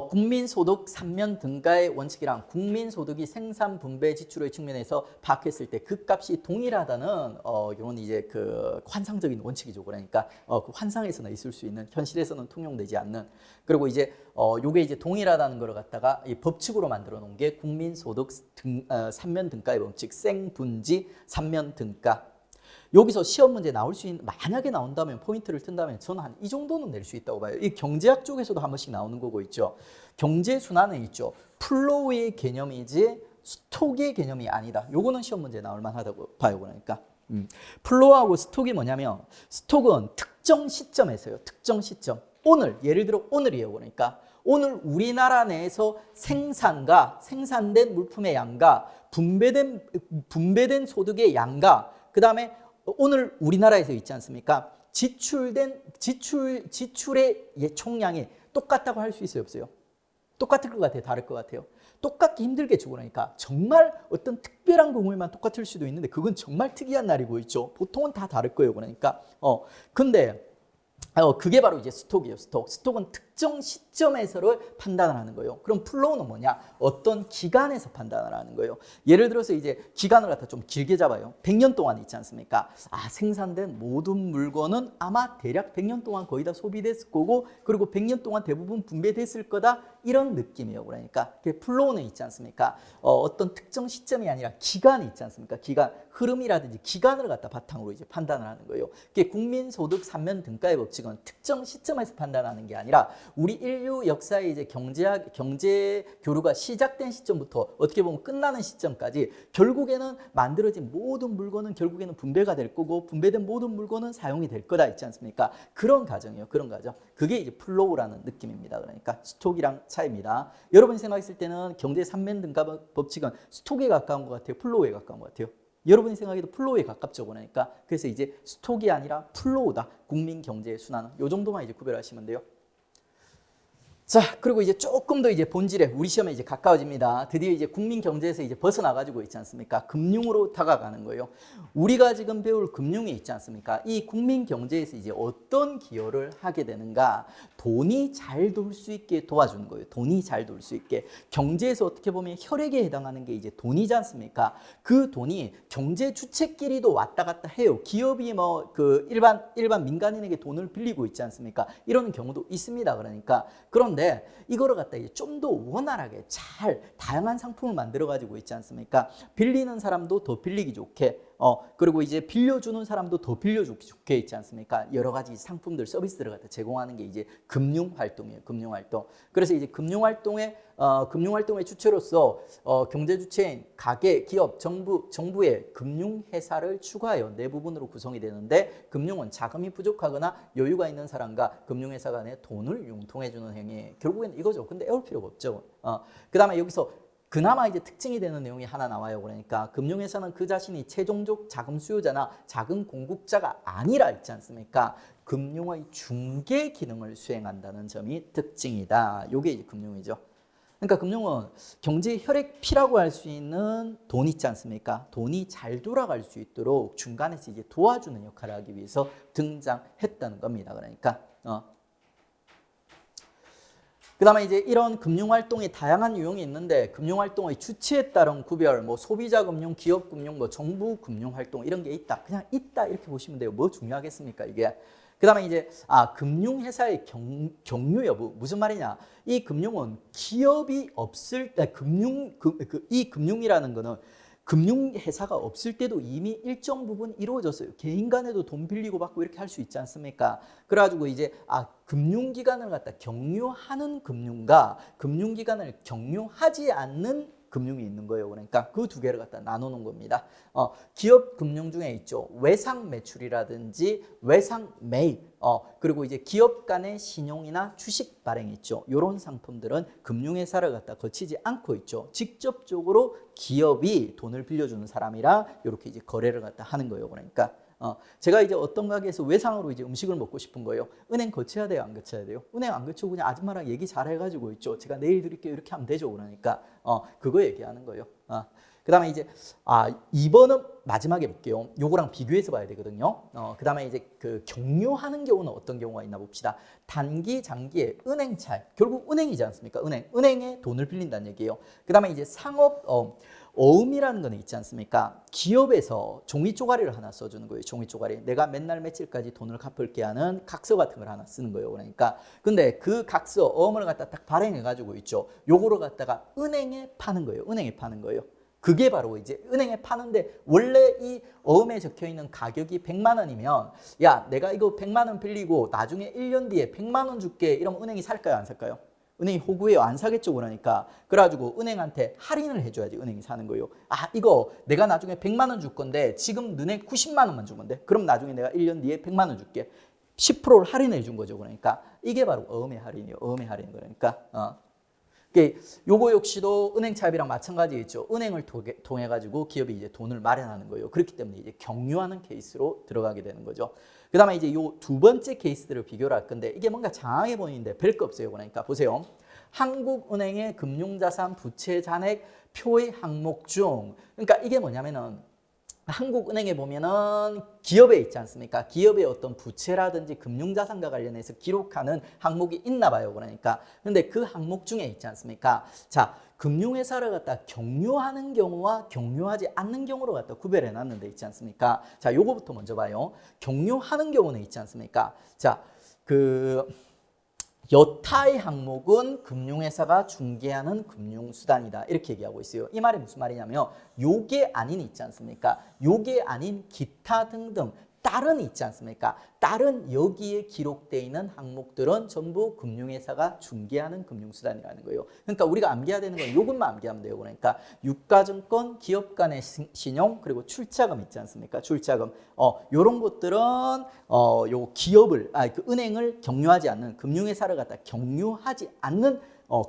국민소득 3면 등가의 원칙이랑 국민소득이 생산, 분배, 지출의 측면에서 파악했을 때 그 값이 동일하다는 이런 이제 그 환상적인 원칙이죠. 그러니까 그 환상에서는 있을 수 있는 현실에서는 통용되지 않는 그리고 이제 요게 이제 동일하다는 걸 갖다가 이 법칙으로 만들어 놓은 게 국민소득 3면 등가의 원칙, 생분지 3면 등가. 여기서 시험 문제 나올 수 있는 만약에 나온다면 포인트를 튼다면 저는 한 이 정도는 낼 수 있다고 봐요. 이 경제학 쪽에서도 한 번씩 나오는 거고 있죠. 경제 순환에 있죠. 플로우의 개념이지 스톡의 개념이 아니다. 요거는 시험 문제 나올 만하다고 봐요. 그러니까 플로우하고 스톡이 뭐냐면 스톡은 특정 시점에서요. 특정 시점. 오늘 예를 들어 오늘이에요. 그러니까 오늘 우리나라 내에서 생산된 물품의 양과 분배된 소득의 양과 그 다음에 오늘 우리나라에서 있지 않습니까? 지출의 총량이 똑같다고 할 수 있어요, 없어요? 똑같을 것 같아요, 다를 것 같아요? 똑같기 힘들겠죠, 그러니까 정말 어떤 특별한 경우에만 똑같을 수도 있는데 그건 정말 특이한 날이고 있죠. 보통은 다 다를 거예요, 그러니까. 근데 그게 바로 이제 스톡이에요, 스톡. 스톡은 특정 시점에서를 판단을 하는 거예요. 그럼 플로우는 뭐냐? 어떤 기간에서 판단을 하는 거예요. 예를 들어서 이제 기간을 갖다 좀 길게 잡아요. 100년 동안 있지 않습니까? 생산된 모든 물건은 아마 대략 100년 동안 거의 다 소비됐을 거고 그리고 100년 동안 대부분 분배됐을 거다. 이런 느낌이에요. 그러니까 플로우는 있지 않습니까? 어떤 특정 시점이 아니라 기간이 있지 않습니까? 기간, 흐름이라든지 기간을 갖다 바탕으로 이제 판단을 하는 거예요. 국민소득 3면 등가의 법칙은 특정 시점에서 판단하는 게 아니라 우리 인류 역사의 이제 경제 교류가 시작된 시점부터 어떻게 보면 끝나는 시점까지 결국에는 만들어진 모든 물건은 결국에는 분배가 될 거고 분배된 모든 물건은 사용이 될 거다 있지 않습니까? 그런 과정이에요. 그런 과정. 그게 이제 플로우라는 느낌입니다. 그러니까 스톡이랑 차이입니다. 여러분이 생각했을 때는 경제 3면 등가 법칙은 스톡에 가까운 것 같아요? 플로우에 가까운 것 같아요? 여러분이 생각해도 플로우에 가깝죠. 그러니까 그래서 이제 스톡이 아니라 플로우다. 국민 경제의 순환은 요 정도만 이제 구별하시면 돼요. 자, 그리고 이제 조금 더 이제 본질에 우리 시험에 이제 가까워집니다. 드디어 이제 국민 경제에서 이제 벗어나가지고 있지 않습니까? 금융으로 다가가는 거예요. 우리가 지금 배울 금융이 있지 않습니까? 이 국민 경제에서 이제 어떤 기여를 하게 되는가? 돈이 잘 돌 수 있게 도와주는 거예요. 돈이 잘 돌 수 있게. 경제에서 어떻게 보면 혈액에 해당하는 게 이제 돈이지 않습니까? 그 돈이 경제 주체끼리도 왔다 갔다 해요. 기업이 뭐 그 일반 민간인에게 돈을 빌리고 있지 않습니까? 이런 경우도 있습니다. 그러니까 그런데 이거를 갖다 이제 좀 더 원활하게 잘 다양한 상품을 만들어 가지고 있지 않습니까? 빌리는 사람도 더 빌리기 좋게 그리고 이제 빌려주는 사람도 더 빌려주기 좋게 있지 않습니까? 여러 가지 상품들, 서비스들을 갖다 제공하는 게 이제 금융활동이에요. 금융활동. 그래서 이제 금융활동의 주체로서 경제 주체인 가계, 기업, 정부의 금융회사를 추가해요. 네 부분으로 구성이 되는데 금융은 자금이 부족하거나 여유가 있는 사람과 금융회사 간에 돈을 융통해주는 행위. 결국엔 이거죠. 근데 애울 필요가 없죠. 그 다음에 여기서 그나마 이제 특징이 되는 내용이 하나 나와요. 그러니까 금융회사는 그 자신이 최종적 자금 수요자나 자금 공급자가 아니라 있지 않습니까? 금융의 중개 기능을 수행한다는 점이 특징이다. 이게 이제 금융이죠. 그러니까 금융은 경제의 혈액피라고 할 수 있는 돈 있지 않습니까? 돈이 잘 돌아갈 수 있도록 중간에서 이제 도와주는 역할을 하기 위해서 등장했다는 겁니다. 그러니까 그 다음에 이제 이런 금융활동이 다양한 유형이 있는데 금융활동의 주체에 따른 구별, 뭐 소비자금융, 기업금융, 뭐 정부금융활동 이런 게 있다. 그냥 있다 이렇게 보시면 돼요. 뭐 중요하겠습니까 이게. 그 다음에 이제 금융회사의 경유 여부. 무슨 말이냐. 이 금융은 기업이 없을 때 이 금융이라는 거는 금융회사가 없을 때도 이미 일정 부분 이루어졌어요. 개인 간에도 돈 빌리고 받고 이렇게 할 수 있지 않습니까? 그래가지고 이제 금융기관을 갖다 경유하는 금융과 금융기관을 경유하지 않는 금융이 있는 거예요. 그러니까 그 두 개를 갖다 나누는 겁니다. 기업 금융 중에 있죠. 외상 매출이라든지 외상 매입, 그리고 이제 기업 간의 신용이나 주식 발행이 있죠. 이런 상품들은 금융회사를 갖다 거치지 않고 있죠. 직접적으로 기업이 돈을 빌려주는 사람이랑 이렇게 이제 거래를 갖다 하는 거예요. 그러니까 제가 이제 어떤 가게에서 외상으로 이제 음식을 먹고 싶은 거예요. 은행 거쳐야 돼요, 안 거쳐야 돼요? 은행 안 거치고 그냥 아줌마랑 얘기 잘 해가지고 있죠. 제가 내일 드릴게요, 이렇게 하면 되죠. 그러니까 그거 얘기하는 거예요. 그다음에 이제 2번은 마지막에 볼게요. 요거랑 비교해서 봐야 되거든요. 그다음에 이제 그 경유하는 경우는 어떤 경우가 있나 봅시다. 단기, 장기에 은행찰, 결국 은행이지 않습니까? 은행에 돈을 빌린다는 얘기예요. 그다음에 이제 상업 어음이라는 거는 있지 않습니까? 기업에서 종이 쪼가리를 하나 써주는 거예요. 종이 쪼가리. 내가 맨날 며칠까지 돈을 갚을게 하는 각서 같은 걸 하나 쓰는 거예요. 그러니까 근데 그 각서 어음을 갖다 딱 발행해 가지고 있죠. 요거를 갖다가 은행에 파는 거예요. 은행에 파는 거예요. 그게 바로 이제 은행에 파는데 원래 이 어음에 적혀 있는 가격이 100만 원이면 야, 내가 이거 100만 원 빌리고 나중에 1년 뒤에 100만 원 줄게. 이러면 은행이 살까요, 안 살까요? 은행이 호구해요. 안 사겠죠. 그러니까 그래가지고 은행한테 할인을 해줘야지 은행이 사는 거예요. 이거 내가 나중에 100만 원 줄 건데 지금 너네 90만 원만 주면 돼. 그럼 나중에 내가 1년 뒤에 100만 원 줄게. 10%를 할인해 준 거죠. 그러니까 이게 바로 어음의 할인이에요. 어음의 할인. 그러니까 요거 역시도 은행 차입이랑 마찬가지겠죠. 은행을 통해 가지고 기업이 이제 돈을 마련하는 거예요. 그렇기 때문에 이제 경유하는 케이스로 들어가게 되는 거죠. 그다음에 이제 요 두 번째 케이스들을 비교를 할 건데 이게 뭔가 장황해 보이는데 별거 없어요. 그러니까 보세요. 한국은행의 금융자산 부채 잔액 표의 항목 중, 그러니까 이게 뭐냐면은 한국은행에 보면은 기업에 있지 않습니까? 기업의 어떤 부채라든지 금융자산과 관련해서 기록하는 항목이 있나 봐요. 그러니까 근데 그 항목 중에 있지 않습니까? 자, 금융회사를 갖다 경유하는 경우와 경유하지 않는 경우로 갖다 구별해 놨는데 있지 않습니까? 자, 요거부터 먼저 봐요. 경유하는 경우는 있지 않습니까? 자, 여타의 항목은 금융회사가 중개하는 금융수단이다. 이렇게 얘기하고 있어요. 이 말이 무슨 말이냐면 요게 아닌 있지 않습니까? 요게 아닌 기타 등등 다른 있지 않습니까? 다른 여기에 기록되어 있는 항목들은 전부 금융회사가 중개하는 금융수단이라는 거예요. 그러니까 우리가 암기해야 되는 건 이것만 암기하면 돼요. 그러니까 유가증권, 기업 간의 신용, 그리고 출자금 있지 않습니까? 출자금. 요런 것들은 요 기업을 그 은행을 경유하지 않는, 금융회사를 갖다 경유하지 않는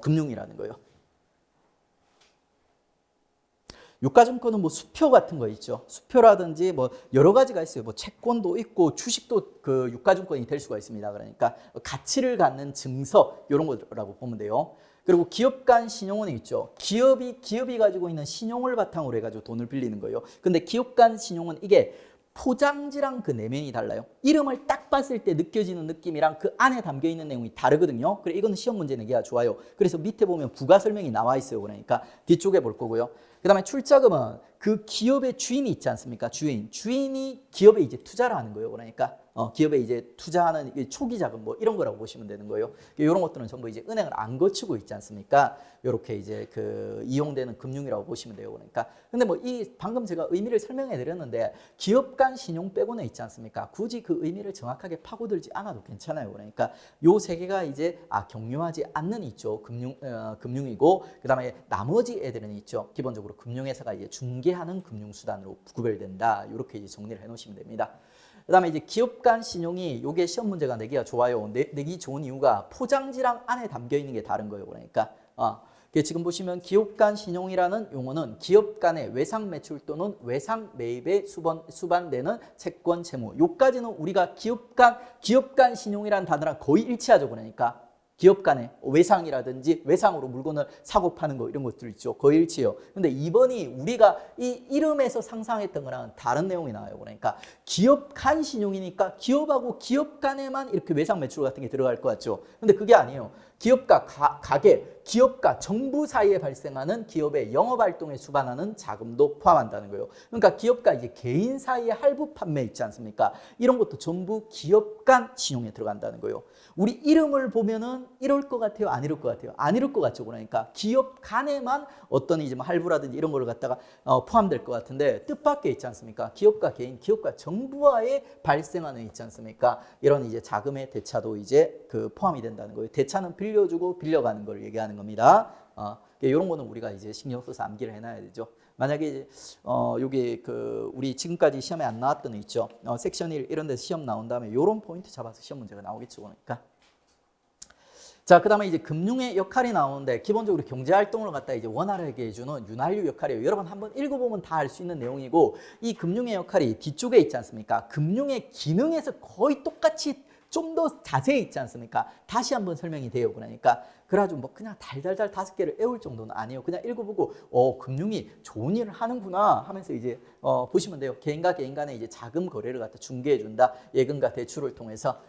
금융이라는 거예요. 유가증권은 뭐 수표 같은 거 있죠. 수표라든지 뭐 여러 가지가 있어요. 뭐 채권도 있고 주식도 그 유가증권이 될 수가 있습니다. 그러니까 가치를 갖는 증서 이런 거라고 보면 돼요. 그리고 기업 간 신용은 있죠. 기업이 가지고 있는 신용을 바탕으로 해가지고 돈을 빌리는 거예요. 근데 기업 간 신용은 이게 포장지랑 그 내면이 달라요. 이름을 딱 봤을 때 느껴지는 느낌이랑 그 안에 담겨 있는 내용이 다르거든요. 그래 이거는 시험 문제 내기가 좋아요. 그래서 밑에 보면 부가 설명이 나와 있어요. 그러니까 뒤쪽에 볼 거고요. 그다음에 출자금은 그 기업의 주인이 있지 않습니까? 주인이 기업에 이제 투자를 하는 거예요. 그러니까 기업에 이제 투자하는 초기 자금 뭐 이런 거라고 보시면 되는 거예요. 이런 것들은 전부 이제 은행을 안 거치고 있지 않습니까? 이렇게 이제 그 이용되는 금융이라고 보시면 돼요. 그러니까 근데 뭐 이 방금 제가 의미를 설명해 드렸는데 기업 간 신용 빼고는 있지 않습니까? 굳이 그 의미를 정확하게 파고들지 않아도 괜찮아요. 그러니까 요 세 개가 이제 경유하지 않는 있죠. 금융이고 그다음에 나머지 애들은 있죠. 기본적으로 금융회사가 이제 중개하는 금융수단으로 구별된다. 이렇게 이제 정리를 해 놓으시면 됩니다. 그다음에 이제 기업 간 신용이 요게 시험 문제가 내기가 좋아요. 내기 좋은 이유가 포장지랑 안에 담겨 있는 게 다른 거예요. 그러니까 지금 보시면 기업 간 신용이라는 용어는 기업 간의 외상 매출 또는 외상 매입에 수반되는 채권 채무. 요까지는 우리가 기업 간 신용이라는 단어랑 거의 일치하죠. 그러니까 기업 간의 외상이라든지 외상으로 물건을 사고 파는 거 이런 것들 있죠. 거의 일치해요. 근데 2번이 우리가 이 이름에서 상상했던 거랑 다른 내용이 나와요. 그러니까 기업 간 신용이니까 기업하고 기업 간에만 이렇게 외상 매출 같은 게 들어갈 것 같죠. 근데 그게 아니에요. 기업과 가계, 기업과 정부 사이에 발생하는 기업의 영업활동에 수반하는 자금도 포함한다는 거예요. 그러니까 기업과 이제 개인 사이의 할부 판매 있지 않습니까? 이런 것도 전부 기업 간 신용에 들어간다는 거예요. 우리 이름을 보면은 이럴 것 같아요? 안 이럴 것 같아요? 안 이럴 것 같죠? 그러니까 기업 간에만 어떤 이제 뭐 할부라든지 이런 걸 갖다가 포함될 것 같은데 뜻밖의 있지 않습니까? 기업과 개인, 기업과 정부와의 발생하는 있지 않습니까? 이런 이제 자금의 대차도 이제 그 포함이 된다는 거예요. 대차는 빌려주고 빌려가는 걸 얘기하는 겁니다. 이런 거는 우리가 이제 신경 써서 암기를 해놔야 되죠. 만약에 여기 그 우리 지금까지 시험에 안 나왔던 거 있죠. 섹션 1 이런 데서 시험 나온 다음에 이런 포인트 잡아서 시험 문제가 나오겠죠. 그러니까. 자, 그다음에 이제 금융의 역할이 나오는데 기본적으로 경제 활동을 갖다 이제 원활하게 해주는 윤활유 역할이에요. 여러분 한번 읽어보면 다 알 수 있는 내용이고 이 금융의 역할이 뒤쪽에 있지 않습니까? 금융의 기능에서 거의 똑같이 좀 더 자세히 있지 않습니까? 다시 한번 설명이 돼요. 그러니까 그래가지고 뭐 그냥 달달달 5개를 외울 정도는 아니에요. 그냥 읽어보고 금융이 좋은 일을 하는구나 하면서 이제 보시면 돼요. 개인과 개인 간의 이제 자금 거래를 갖다 중개해 준다. 예금과 대출을 통해서.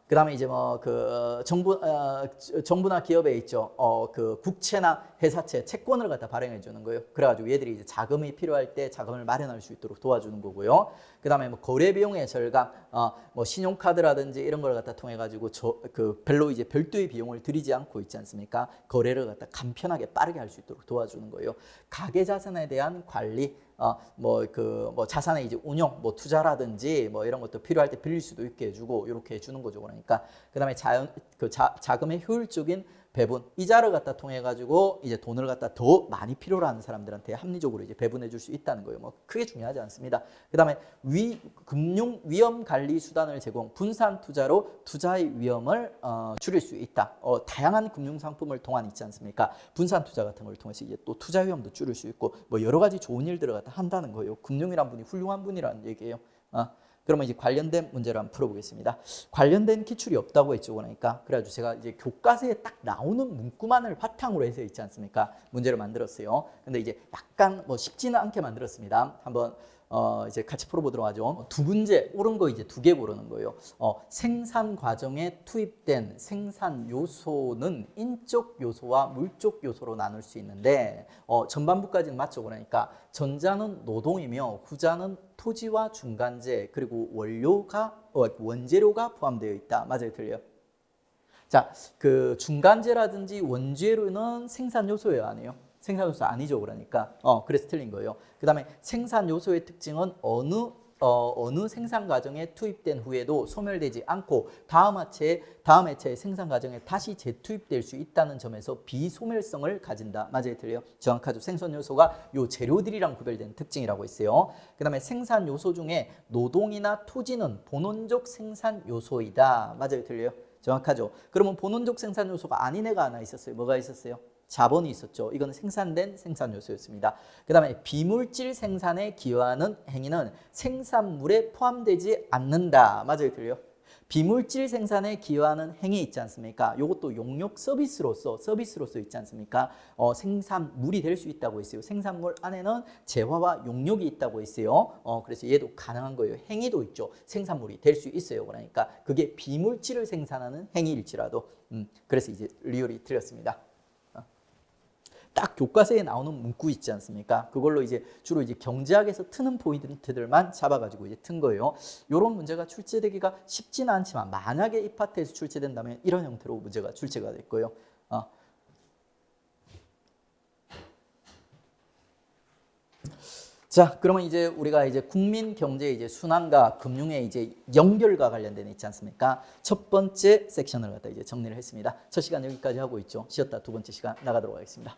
그다음에 이제 뭐 그 정부나 기업에 있죠. 그 국채나 회사채 채권을 갖다 발행해 주는 거예요. 그래가지고 얘들이 이제 자금이 필요할 때 자금을 마련할 수 있도록 도와주는 거고요. 그다음에 뭐 거래 비용의 절감, 뭐 신용카드라든지 이런 걸 갖다 통해 가지고 그 별로 이제 별도의 비용을 들이지 않고 있지 않습니까? 거래를 갖다 간편하게 빠르게 할 수 있도록 도와주는 거예요. 가계 자산에 대한 관리. 뭐 자산의 이제 운용, 뭐 투자라든지 뭐 이런 것도 필요할 때 빌릴 수도 있게 해주고 이렇게 해주는 거죠. 그러니까 그다음에 자금의 효율적인 배분, 이자를 갖다 통해 가지고 이제 돈을 갖다 더 많이 필요로 하는 사람들한테 합리적으로 이제 배분해 줄 수 있다는 거예요. 뭐 크게 중요하지 않습니다. 그다음에 금융 위험 관리 수단을 제공, 분산 투자로 투자의 위험을 줄일 수 있다. 다양한 금융 상품을 통한 있지 않습니까? 분산 투자 같은 걸 통해서 이제 또 투자 위험도 줄일 수 있고 뭐 여러 가지 좋은 일들을 갖다 한다는 거예요. 금융이란 분이 훌륭한 분이라는 얘기예요. 그러면 이제 관련된 문제를 한번 풀어보겠습니다. 관련된 기출이 없다고 했죠. 그러니까 그래가지고 제가 이제 교과서에 딱 나오는 문구만을 바탕으로 해서 있지 않습니까? 문제를 만들었어요. 근데 이제 약간 뭐 쉽지는 않게 만들었습니다. 한번 이제 같이 풀어보도록 하죠. 두 문제, 옳은 거 이제 2개 고르는 거예요. 생산 과정에 투입된 생산 요소는 인적 요소와 물적 요소로 나눌 수 있는데 전반부까지는 맞죠. 그러니까 전자는 노동이며 후자는 토지와 중간재 그리고 원재료가 포함되어 있다. 맞아요, 틀려요? 자, 그 중간재라든지 원재료는 생산 요소예요, 아니에요? 생산 요소 아니죠, 그러니까. 그래서 틀린 거예요. 그다음에 생산 요소의 특징은 어느 생산 과정에 투입된 후에도 소멸되지 않고 다음 해체의 생산 과정에 다시 재투입될 수 있다는 점에서 비소멸성을 가진다. 맞아요, 틀려요? 정확하죠. 생산 요소가 요 재료들이랑 구별된 특징이라고 했어요. 그다음에 생산 요소 중에 노동이나 토지는 본원적 생산 요소이다. 맞아요, 틀려요? 정확하죠. 그러면 본원적 생산 요소가 아닌 애가 하나 있었어요. 뭐가 있었어요? 자본이 있었죠. 이건 생산된 생산 요소였습니다. 그 다음에 비물질 생산에 기여하는 행위는 생산물에 포함되지 않는다. 맞아요, 틀려요? 비물질 생산에 기여하는 행위 있지 않습니까? 이것도 용역 서비스로서 있지 않습니까? 생산물이 될 수 있다고 했어요. 생산물 안에는 재화와 용역이 있다고 했어요. 그래서 얘도 가능한 거예요. 행위도 있죠. 생산물이 될 수 있어요. 그러니까 그게 비물질을 생산하는 행위일지라도 그래서 이제 리얼이 틀렸습니다. 딱 교과서에 나오는 문구 있지 않습니까? 그걸로 이제 주로 이제 경제학에서 트는 포인트들만 잡아가지고 이제 튼 거예요. 이런 문제가 출제되기가 쉽지는 않지만 만약에 이 파트에서 출제된다면 이런 형태로 문제가 출제가 될 거예요. 자, 그러면 이제 우리가 이제 국민 경제 이제 순환과 금융의 이제 연결과 관련된 있지 않습니까? 첫 번째 섹션을 갖다 이제 정리를 했습니다. 첫 시간 여기까지 하고 있죠. 쉬었다 두 번째 시간 나가도록 하겠습니다.